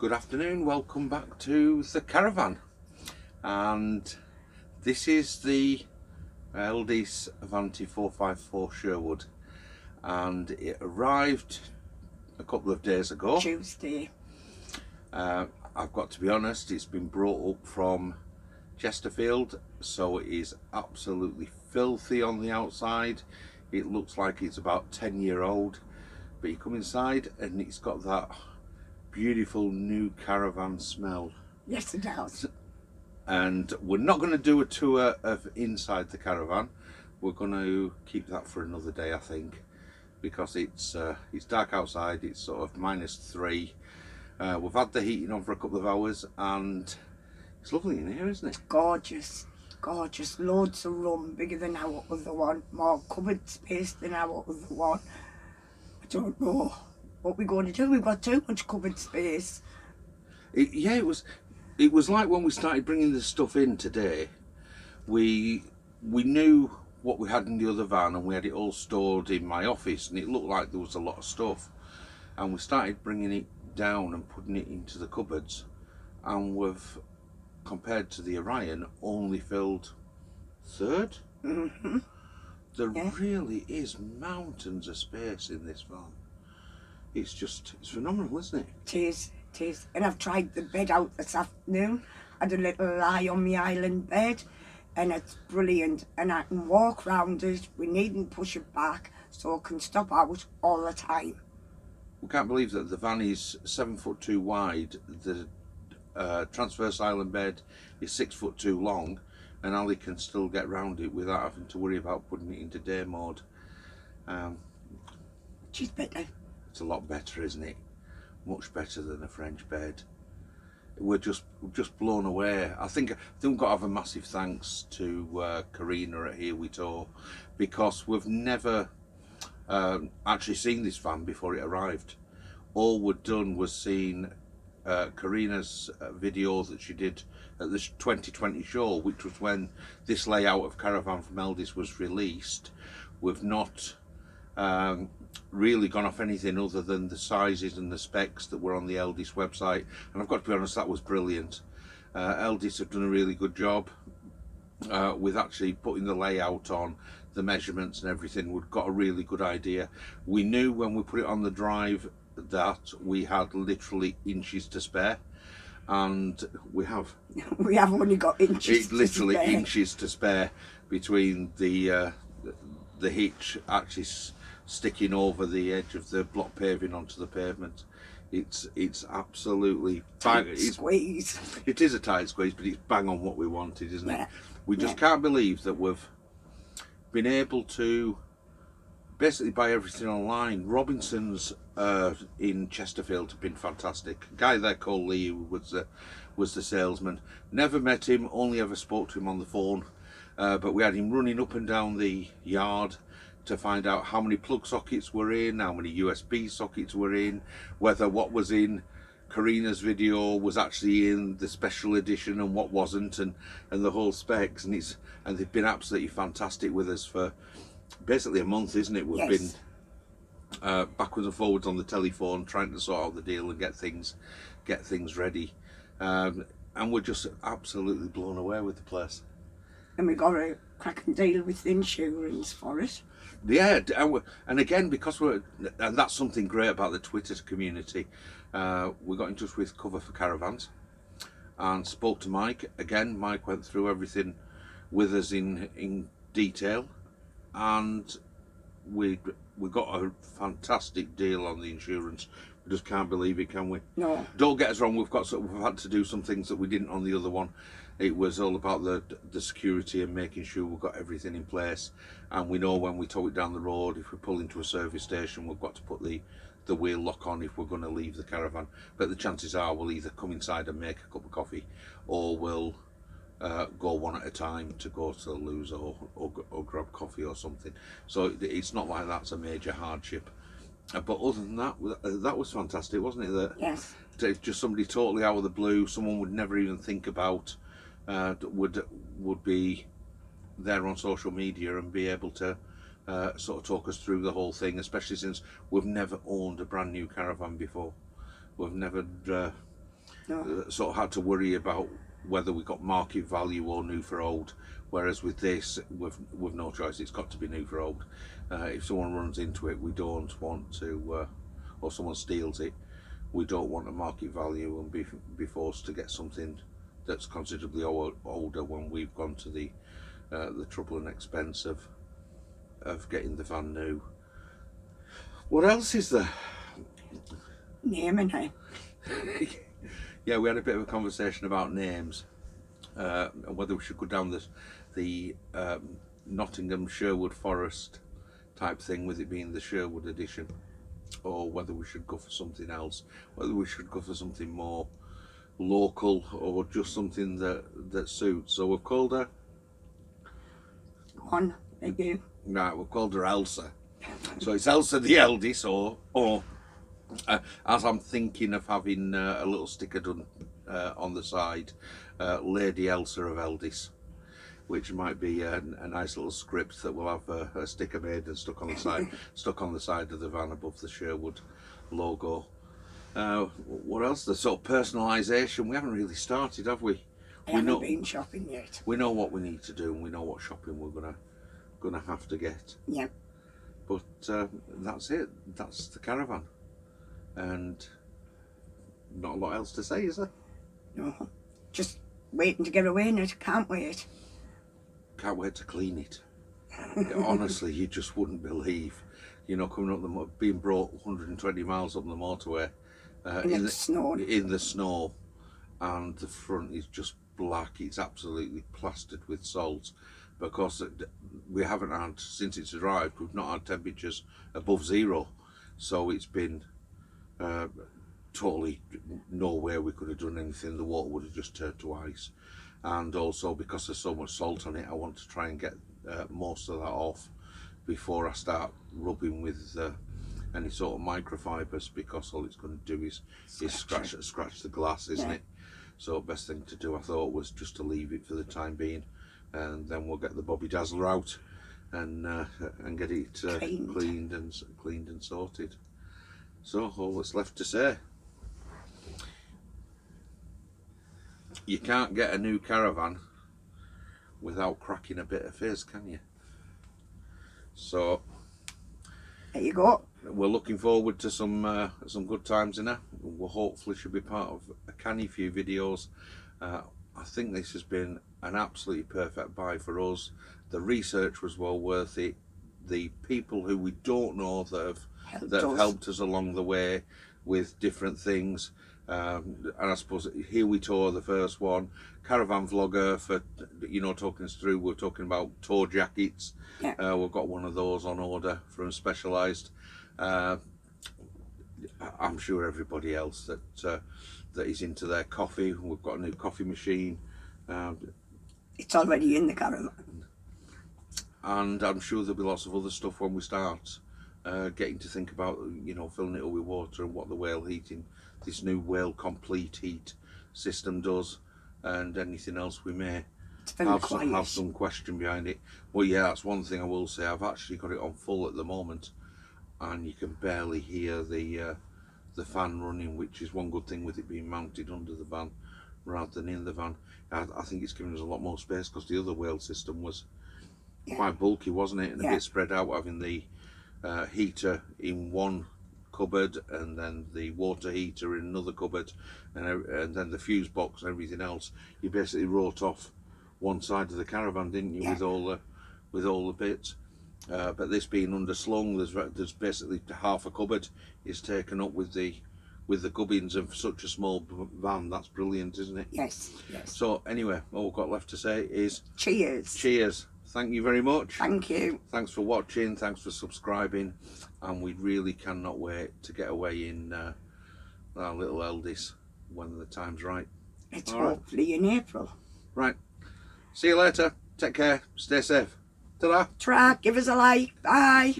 Good afternoon, welcome back to the caravan, and this is the Elddis Avante 454 Sherwood, and it arrived a couple of days ago. Tuesday. I've got to be honest, it's been brought up from Chesterfield, so it is absolutely filthy on the outside. It looks like it's about 10-year-old, but you come inside and it's got that beautiful new caravan smell. Yes, it does. And we're not going to do a tour of inside the caravan. We're going to keep that for another day, I think, because it's dark outside. It's sort of -3. We've had the heating on for a couple of hours, and it's lovely in here, isn't it? Gorgeous, gorgeous. Loads of room, bigger than our other one, more cupboard space than our other one. I don't know what we're going to do. We've got too much cupboard space. It was like when we started bringing the stuff in today, we knew what we had in the other van, and we had it all stored in my office, and it looked like there was a lot of stuff, and we started bringing it down and putting it into the cupboards, and we've, compared to the Orion, only filled third. There really is mountains of space in this van. It's phenomenal, isn't it? It is, it is. And I've tried the bed out this afternoon. I had a little lie on my island bed, and it's brilliant. And I can walk round it. We needn't push it back, so I can stop out all the time. We can't believe that the van is 7'2" wide. The transverse island bed is 6'2" long, and Ali can still get round it without having to worry about putting it into day mode. Which is better. It's a lot better, isn't it? Much better than a French bed. We're just blown away. I think we've got to have a massive thanks to Karina at HereWeTow, because we've never actually seen this van before it arrived. All we'd done was seen Karina's video that she did at the 2020 show, which was when this layout of Caravan from Elddis was released. We've not really gone off anything other than the sizes and the specs that were on the Elddis website, and I've got to be honest, that was brilliant. Elddis have done a really good job with actually putting the layout on, the measurements and everything. We've got a really good idea. We knew when we put it on the drive that we had literally inches to spare, and we have only got inches. Literally inches to spare between the hitch actually sticking over the edge of the block paving onto the pavement. It's absolutely tight squeeze. It is a tight squeeze, but it's bang on what we wanted, isn't it? We just can't believe that we've been able to basically buy everything online. Robinsons in Chesterfield have been fantastic. A guy there called Lee, who was the salesman. Never met him, only ever spoke to him on the phone. But we had him running up and down the yard to find out how many plug sockets were in, how many USB sockets were in, whether what was in Karina's video was actually in the special edition and what wasn't, and the whole specs. And they've been absolutely fantastic with us for basically a month, isn't it? We've been backwards and forwards on the telephone trying to sort out the deal and get things ready, and we're just absolutely blown away with the place. And we got a cracking deal with the insurance for it. Yeah, and again, because and that's something great about the Twitter community. We got in touch with Cover4Caravans and spoke to Mike. Again, Mike went through everything with us in detail, and we got a fantastic deal on the insurance. We just can't believe it, can we? No. Don't get us wrong. We've had to do some things that we didn't on the other one. It was all about the security and making sure we've got everything in place, and we know when we tow it down the road, if we pull into a service station, we've got to put the wheel lock on if we're going to leave the caravan. But the chances are we'll either come inside and make a cup of coffee, or we'll go one at a time to go to the loos or grab coffee or something. So it's not like that's a major hardship. But other than that, that was fantastic, wasn't it? That yes. Just somebody totally out of the blue, someone would never even think about, would be there on social media and be able to sort of talk us through the whole thing, especially since we've never owned a brand new caravan before. We've never sort of had to worry about whether we got market value or new for old. Whereas with this, with no choice, it's got to be new for old. If someone runs into it, we don't want to, or someone steals it, we don't want a market value and be forced to get something that's considerably older when we've gone to the trouble and expense of getting the van new. What else is there? Naming it. Yeah, we had a bit of a conversation about names, and whether we should go down the Nottingham Sherwood Forest type thing, with it being the Sherwood edition, or whether we should go for something else, whether we should go for something more local or just something that suits. So we've called her One, maybe. right, we've called her Elsa. So it's Elsa the Elddis, or as I'm thinking of having a little sticker done on the side, Lady Elsa of Elddis, which might be a nice little script that will have a sticker made and stuck on the side of the van above the Sherwood logo. What else? The sort of personalisation. We haven't really started, have we? I haven't been shopping yet. We know what we need to do, and we know what shopping we're gonna have to get. Yeah. But that's it. That's the caravan, and not a lot else to say, is there? No. Just waiting to get away in it. Can't wait. Can't wait to clean it. Honestly, you just wouldn't believe, coming up being brought 120 miles up the motorway in the snow. In the snow, and the front is just black. It's absolutely plastered with salt, because we haven't had, since it's arrived, we've not had temperatures above 0, so it's been totally nowhere we could have done anything. The water would have just turned to ice, and also because there's so much salt on it, I want to try and get most of that off before I start rubbing with any sort of microfibers, because all it's going to do is scratch the glass, isn't it? So best thing to do, I thought, was just to leave it for the time being, and then we'll get the Bobby Dazzler out and get it cleaned and sorted. So all that's left to say, you can't get a new caravan without cracking a bit of fizz, can you? So there you go. We're looking forward to some good times in her. We'll hopefully should be part of a canny few videos. I think this has been an absolutely perfect buy for us. The research was well worth it. The people who we don't know that have helped us along the way with different things. And I suppose HereWeTow, the first one, CaravanVlogger for talking us through. We're talking about tour jackets. Yeah. We've got one of those on order from Specialized. I'm sure everybody else that is into their coffee. We've got a new coffee machine. It's already in the caravan. And I'm sure there'll be lots of other stuff when we start getting to think about, filling it up with water, and what the whale heating, this new whale complete heat system does, and anything else we may have some question behind it. Well, yeah, that's one thing I will say. I've actually got it on full at the moment, and you can barely hear the fan running, which is one good thing with it being mounted under the van rather than in the van. I think it's given us a lot more space, because the other whale system was quite bulky, wasn't it, and a bit spread out, having the heater in one cupboard, and then the water heater in another cupboard, and then the fuse box and everything else. You basically wrote off one side of the caravan, didn't you, with all the bits. But this being underslung, there's basically half a cupboard is taken up with the gubbins, and for such a small van, that's brilliant, isn't it? Yes. So anyway, all we've got left to say is cheers. Thank you very much. Thank you. Thanks for watching, thanks for subscribing, and we really cannot wait to get away in our little Elddis when the time's right. It's hopefully in April. Right. See you later. Take care. Stay safe. Ta-da. Give us a like. Bye.